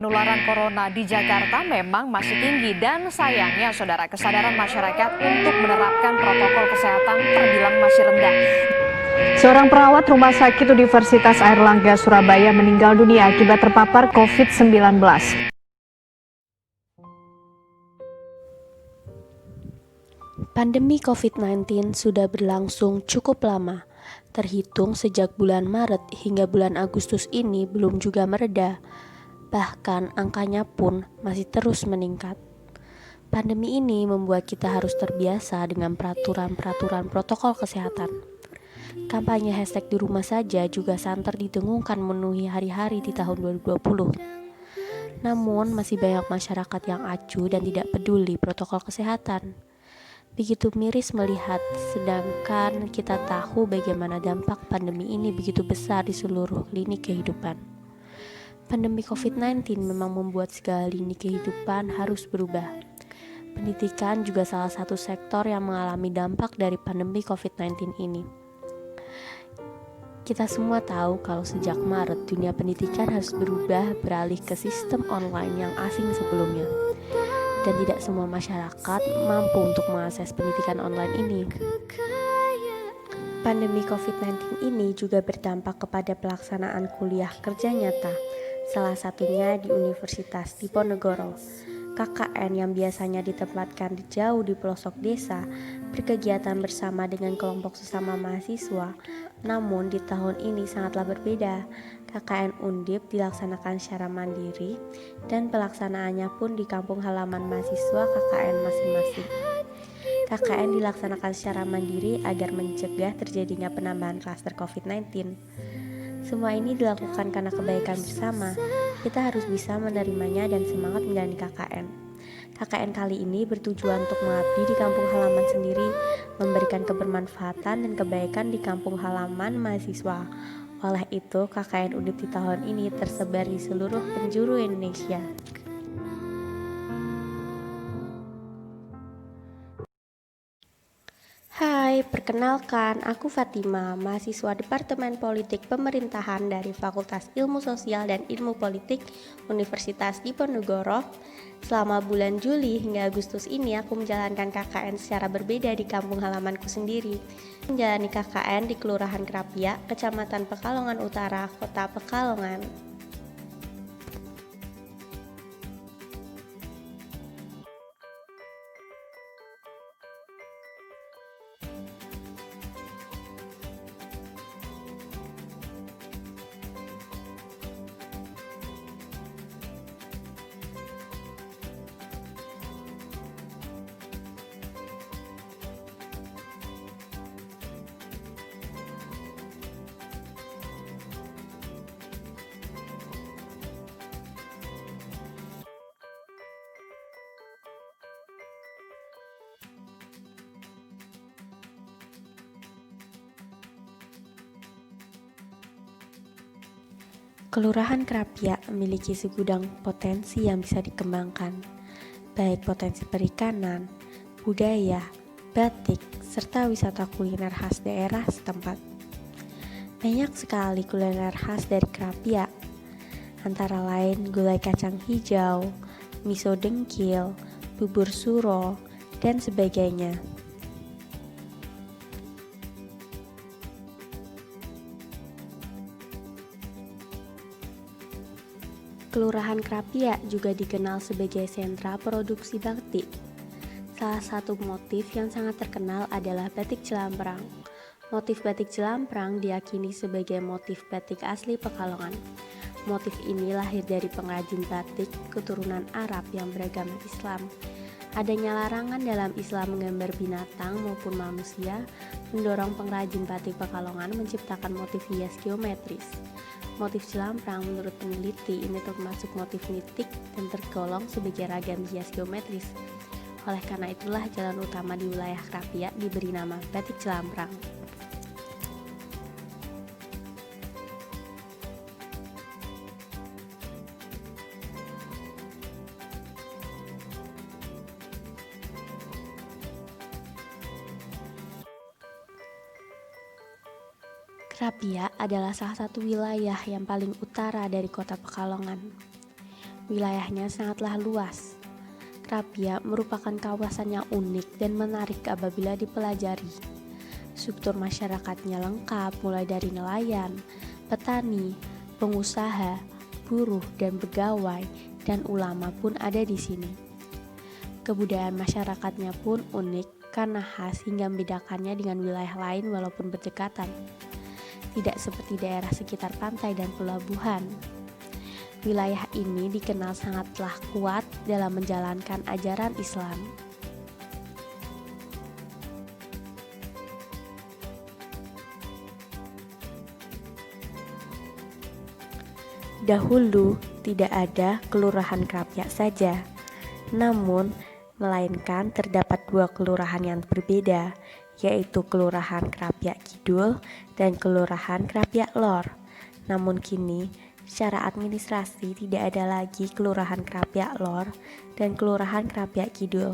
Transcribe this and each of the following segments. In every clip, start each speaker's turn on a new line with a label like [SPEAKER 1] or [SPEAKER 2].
[SPEAKER 1] Penularan corona di Jakarta memang masih tinggi dan sayangnya saudara kesadaran masyarakat untuk menerapkan protokol kesehatan terbilang masih rendah.
[SPEAKER 2] Seorang perawat Rumah Sakit Universitas Airlangga Surabaya meninggal dunia akibat terpapar COVID-19.
[SPEAKER 3] Pandemi COVID-19 sudah berlangsung cukup lama, terhitung sejak bulan Maret hingga bulan Agustus ini belum juga mereda. Bahkan angkanya pun masih terus meningkat. Pandemi ini membuat kita harus terbiasa dengan peraturan-peraturan protokol kesehatan. Kampanye hashtag di rumah saja juga santer didengungkan memenuhi hari-hari di tahun 2020. Namun masih banyak masyarakat yang acuh dan tidak peduli protokol kesehatan. Begitu miris melihat, sedangkan kita tahu bagaimana dampak pandemi ini begitu besar di seluruh lini kehidupan. Pandemi COVID-19 memang membuat segala lini kehidupan harus berubah. Pendidikan juga salah satu sektor yang mengalami dampak dari pandemi COVID-19 ini. Kita semua tahu kalau sejak Maret dunia pendidikan harus berubah beralih ke sistem online yang asing sebelumnya. Dan tidak semua masyarakat mampu untuk mengakses pendidikan online ini. Pandemi COVID-19 ini juga berdampak kepada pelaksanaan kuliah kerja nyata, salah satunya di Universitas Diponegoro. KKN yang biasanya ditempatkan jauh di pelosok desa, berkegiatan bersama dengan kelompok sesama mahasiswa. Namun di tahun ini sangatlah berbeda. KKN Undip dilaksanakan secara mandiri dan pelaksanaannya pun di kampung halaman mahasiswa KKN masing-masing. KKN dilaksanakan secara mandiri agar mencegah terjadinya penambahan klaster COVID-19. Semua ini dilakukan karena kebaikan bersama. Kita harus bisa menerimanya dan semangat menjalani KKN. KKN kali ini bertujuan untuk mengabdi di kampung halaman sendiri, memberikan kebermanfaatan dan kebaikan di kampung halaman mahasiswa. Oleh itu, KKN Undip di tahun ini tersebar di seluruh penjuru Indonesia. Hai, perkenalkan, aku Fatima, mahasiswa Departemen Politik Pemerintahan dari Fakultas Ilmu Sosial dan Ilmu Politik Universitas Diponegoro. Selama bulan Juli hingga Agustus ini aku menjalankan KKN secara berbeda di kampung halamanku sendiri. Menjalani KKN di Kelurahan Krapia, Kecamatan Pekalongan Utara, Kota Pekalongan. Kelurahan Krapia memiliki segudang potensi yang bisa dikembangkan, baik potensi perikanan, budaya, batik, serta wisata kuliner khas daerah setempat. Banyak sekali kuliner khas dari Krapia, antara lain gulai kacang hijau, miso dengkil, bubur suro, dan sebagainya. Kelurahan Krapia juga dikenal sebagai sentra produksi batik. Salah satu motif yang sangat terkenal adalah batik Jelamprang. Motif batik Jelamprang diyakini sebagai motif batik asli Pekalongan. Motif ini lahir dari pengrajin batik keturunan Arab yang beragama Islam. Adanya larangan dalam Islam menggambar binatang maupun manusia mendorong pengrajin batik Pekalongan menciptakan motif hias geometris. Motif Jelamprang menurut peneliti ini termasuk motif nitik dan tergolong sebagai ragam hias geometris. Oleh karena itulah jalan utama di wilayah Krapia diberi nama Batik Jelamprang. Krapia adalah salah satu wilayah yang paling utara dari kota Pekalongan. Wilayahnya sangatlah luas. Krapia merupakan kawasan yang unik dan menarik apabila dipelajari. Struktur masyarakatnya lengkap mulai dari nelayan, petani, pengusaha, buruh dan pegawai, dan ulama pun ada di sini. Kebudayaan masyarakatnya pun unik karena khas hingga membedakannya dengan wilayah lain walaupun berdekatan. Tidak seperti daerah sekitar pantai dan pelabuhan. Wilayah ini dikenal sangatlah kuat dalam menjalankan ajaran Islam. Dahulu tidak ada Kelurahan Krapia saja, namun melainkan terdapat dua kelurahan yang berbeda, yaitu Kelurahan Krapia Kidul dan Kelurahan Krapia Lor. Namun kini, secara administrasi tidak ada lagi Kelurahan Krapia Lor dan Kelurahan Krapia Kidul,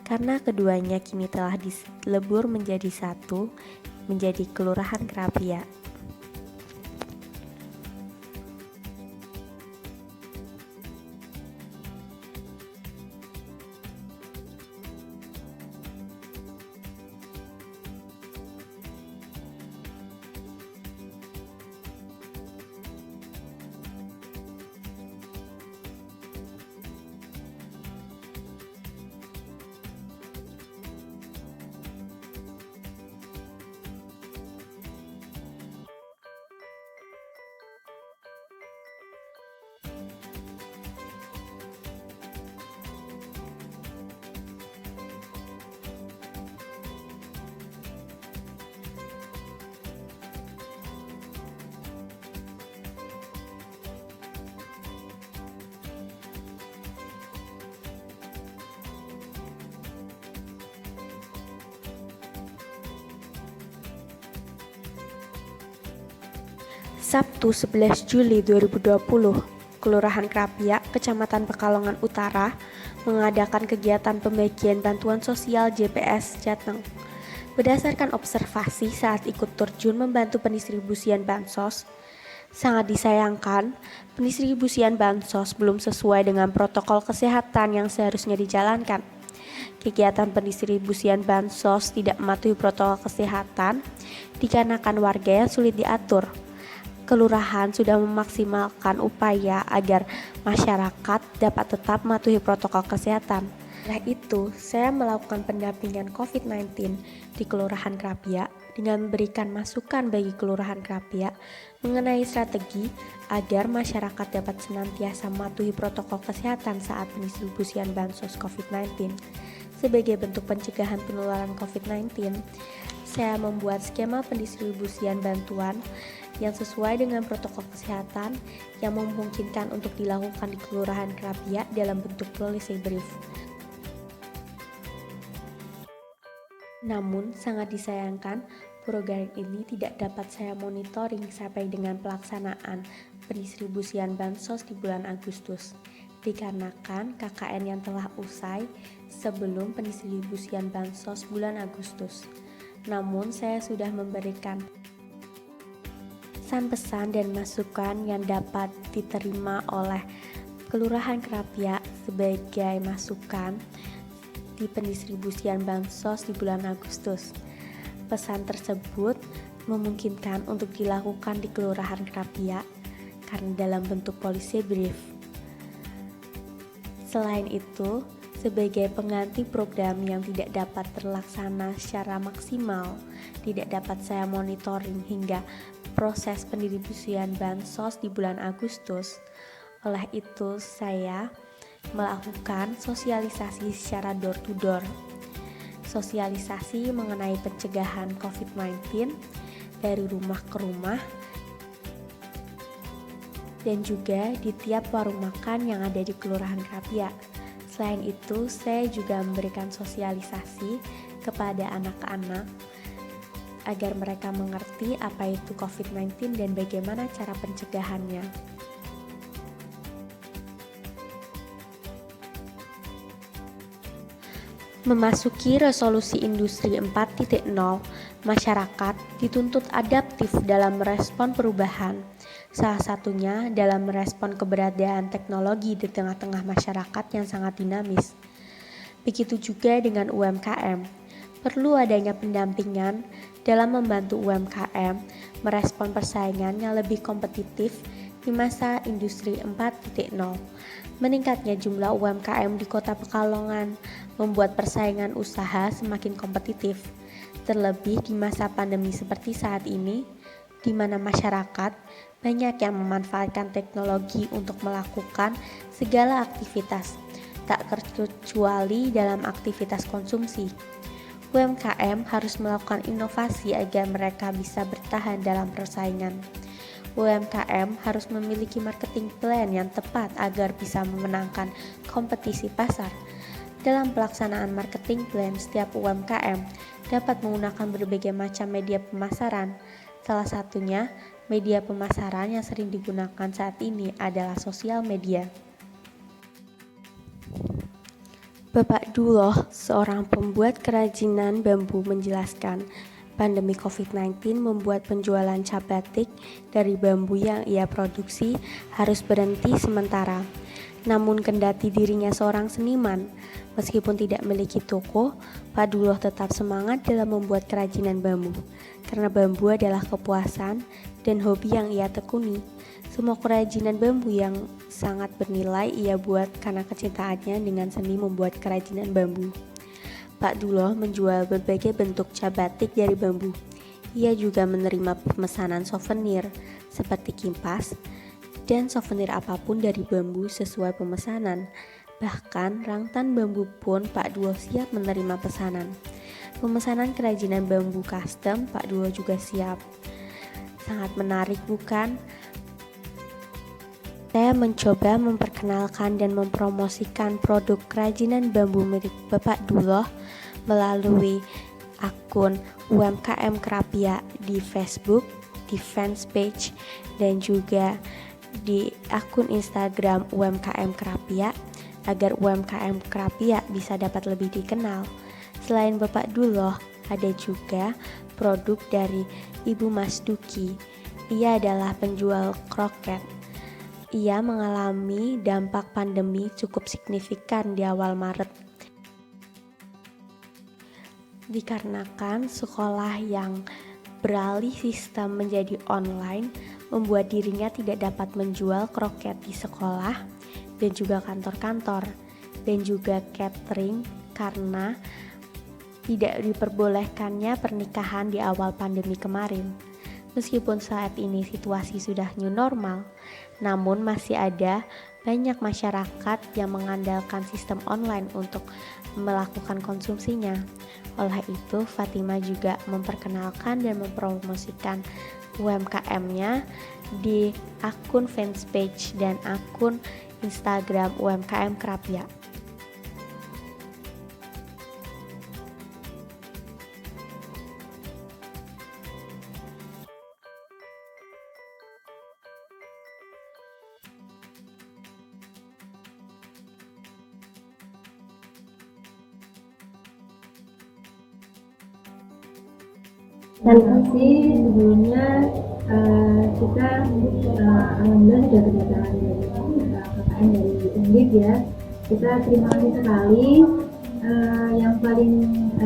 [SPEAKER 3] karena keduanya kini telah dilebur menjadi satu, menjadi Kelurahan Krapia. Sabtu 11 Juli 2020, Kelurahan Krapia, Kecamatan Pekalongan Utara, mengadakan kegiatan pembagian bantuan sosial JPS Jateng. Berdasarkan observasi saat ikut terjun membantu pendistribusian bansos, sangat disayangkan pendistribusian bansos belum sesuai dengan protokol kesehatan yang seharusnya dijalankan. Kegiatan pendistribusian bansos tidak mematuhi protokol kesehatan dikarenakan warga yang sulit diatur. Kelurahan sudah memaksimalkan upaya agar masyarakat dapat tetap mematuhi protokol kesehatan. Setelah itu, saya melakukan pendampingan COVID-19 di Kelurahan Krapia dengan memberikan masukan bagi Kelurahan Krapia mengenai strategi agar masyarakat dapat senantiasa mematuhi protokol kesehatan saat pendistribusian bansos COVID-19. Sebagai bentuk pencegahan penularan COVID-19, saya membuat skema pendistribusian bantuan yang sesuai dengan protokol kesehatan yang memungkinkan untuk dilakukan di Kelurahan Krapia dalam bentuk policy brief. Namun sangat disayangkan program ini tidak dapat saya monitoring sampai dengan pelaksanaan pendistribusian bansos di bulan Agustus, dikarenakan KKN yang telah usai sebelum pendistribusian bansos bulan Agustus. Namun saya sudah memberikan pesan-pesan dan masukan yang dapat diterima oleh Kelurahan Krapia sebagai masukan di pendistribusian bansos di bulan Agustus. Pesan tersebut memungkinkan untuk dilakukan di Kelurahan Krapia karena dalam bentuk policy brief. Selain itu, sebagai pengganti program yang tidak dapat terlaksana secara maksimal, tidak dapat saya monitoring hingga proses pendistribusian bansos di bulan Agustus. Oleh itu, saya melakukan sosialisasi secara door to door. Sosialisasi mengenai pencegahan COVID-19 dari rumah ke rumah dan juga di tiap warung makan yang ada di Kelurahan Krapia. Selain itu, saya juga memberikan sosialisasi kepada anak-anak agar mereka mengerti apa itu COVID-19 dan bagaimana cara pencegahannya. Memasuki resolusi industri 4.0, masyarakat dituntut adaptif dalam merespon perubahan. Salah satunya dalam merespon keberadaan teknologi di tengah-tengah masyarakat yang sangat dinamis. Begitu juga dengan UMKM. Perlu adanya pendampingan dalam membantu UMKM merespon persaingan yang lebih kompetitif di masa industri 4.0. Meningkatnya jumlah UMKM di Kota Pekalongan membuat persaingan usaha semakin kompetitif, terlebih di masa pandemi seperti saat ini, di mana masyarakat banyak yang memanfaatkan teknologi untuk melakukan segala aktivitas, tak terkecuali dalam aktivitas konsumsi. UMKM harus melakukan inovasi agar mereka bisa bertahan dalam persaingan. UMKM harus memiliki marketing plan yang tepat agar bisa memenangkan kompetisi pasar. Dalam pelaksanaan marketing plan, setiap UMKM dapat menggunakan berbagai macam media pemasaran. Salah satunya, media pemasaran yang sering digunakan saat ini adalah sosial media. Bapak Duloh, seorang pembuat kerajinan bambu, menjelaskan, pandemi COVID-19 membuat penjualan cap batik dari bambu yang ia produksi harus berhenti sementara. Namun kendati dirinya seorang seniman, meskipun tidak memiliki toko, Pak Duloh tetap semangat dalam membuat kerajinan bambu, karena bambu adalah kepuasan dan hobi yang ia tekuni. Semua kerajinan bambu yang sangat bernilai ia buat karena kecintaannya dengan seni membuat kerajinan bambu. Pak Duloh menjual berbagai bentuk cap batik dari bambu. Ia juga menerima pemesanan souvenir seperti kipas dan souvenir apapun dari bambu sesuai pemesanan. Bahkan rangtan bambu pun Pak Duloh siap menerima pesanan. Pemesanan kerajinan bambu custom Pak Duloh juga siap. Sangat menarik bukan? Saya mencoba memperkenalkan dan mempromosikan produk kerajinan bambu milik Bapak Duloh melalui akun UMKM Krapia di Facebook, di fanpage, dan juga di akun Instagram UMKM Krapia agar UMKM Krapia bisa dapat lebih dikenal. Selain Bapak Duloh, ada juga produk dari Ibu Mas Duki. Ia adalah penjual kroket. Ia mengalami dampak pandemi cukup signifikan di awal Maret. Dikarenakan sekolah yang beralih sistem menjadi online membuat dirinya tidak dapat menjual kroket di sekolah dan juga kantor-kantor dan juga catering karena tidak diperbolehkannya pernikahan di awal pandemi kemarin. Meskipun saat ini situasi sudah new normal, namun masih ada banyak masyarakat yang mengandalkan sistem online untuk melakukan konsumsinya. Oleh itu, Fatima juga memperkenalkan dan mempromosikan UMKM-nya di akun fanpage dan akun Instagram UMKM Krapia.
[SPEAKER 4] Terima kasih. Sebelumnya kita alhamdulillah sudah kedatangan dari KKN dari Undip ya. Kita terima kasih sekali. Yang paling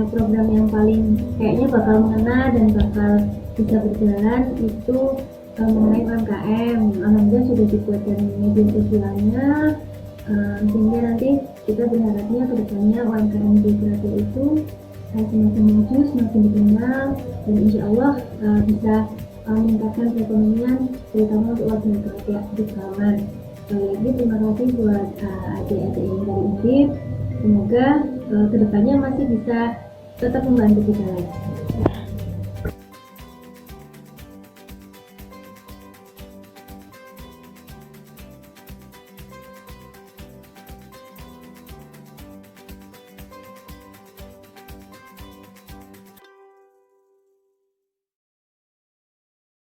[SPEAKER 4] program yang paling kayaknya bakal mengena dan bakal bisa berjalan itu mengenai UMKM. Alhamdulillah sudah dibuatkan media sosialnya, sehingga nanti kita berharapnya kedepannya UMKM di Krapia itu semakin maju, semakin dikenal, dan insya Allah bisa meningkatkan perekonomian terutama untuk warga Krapia di Pekalongan. Sekali lagi terima kasih buat adik-adik yang dari Undip. Semoga kedepannya masih bisa tetap membantu kita lagi.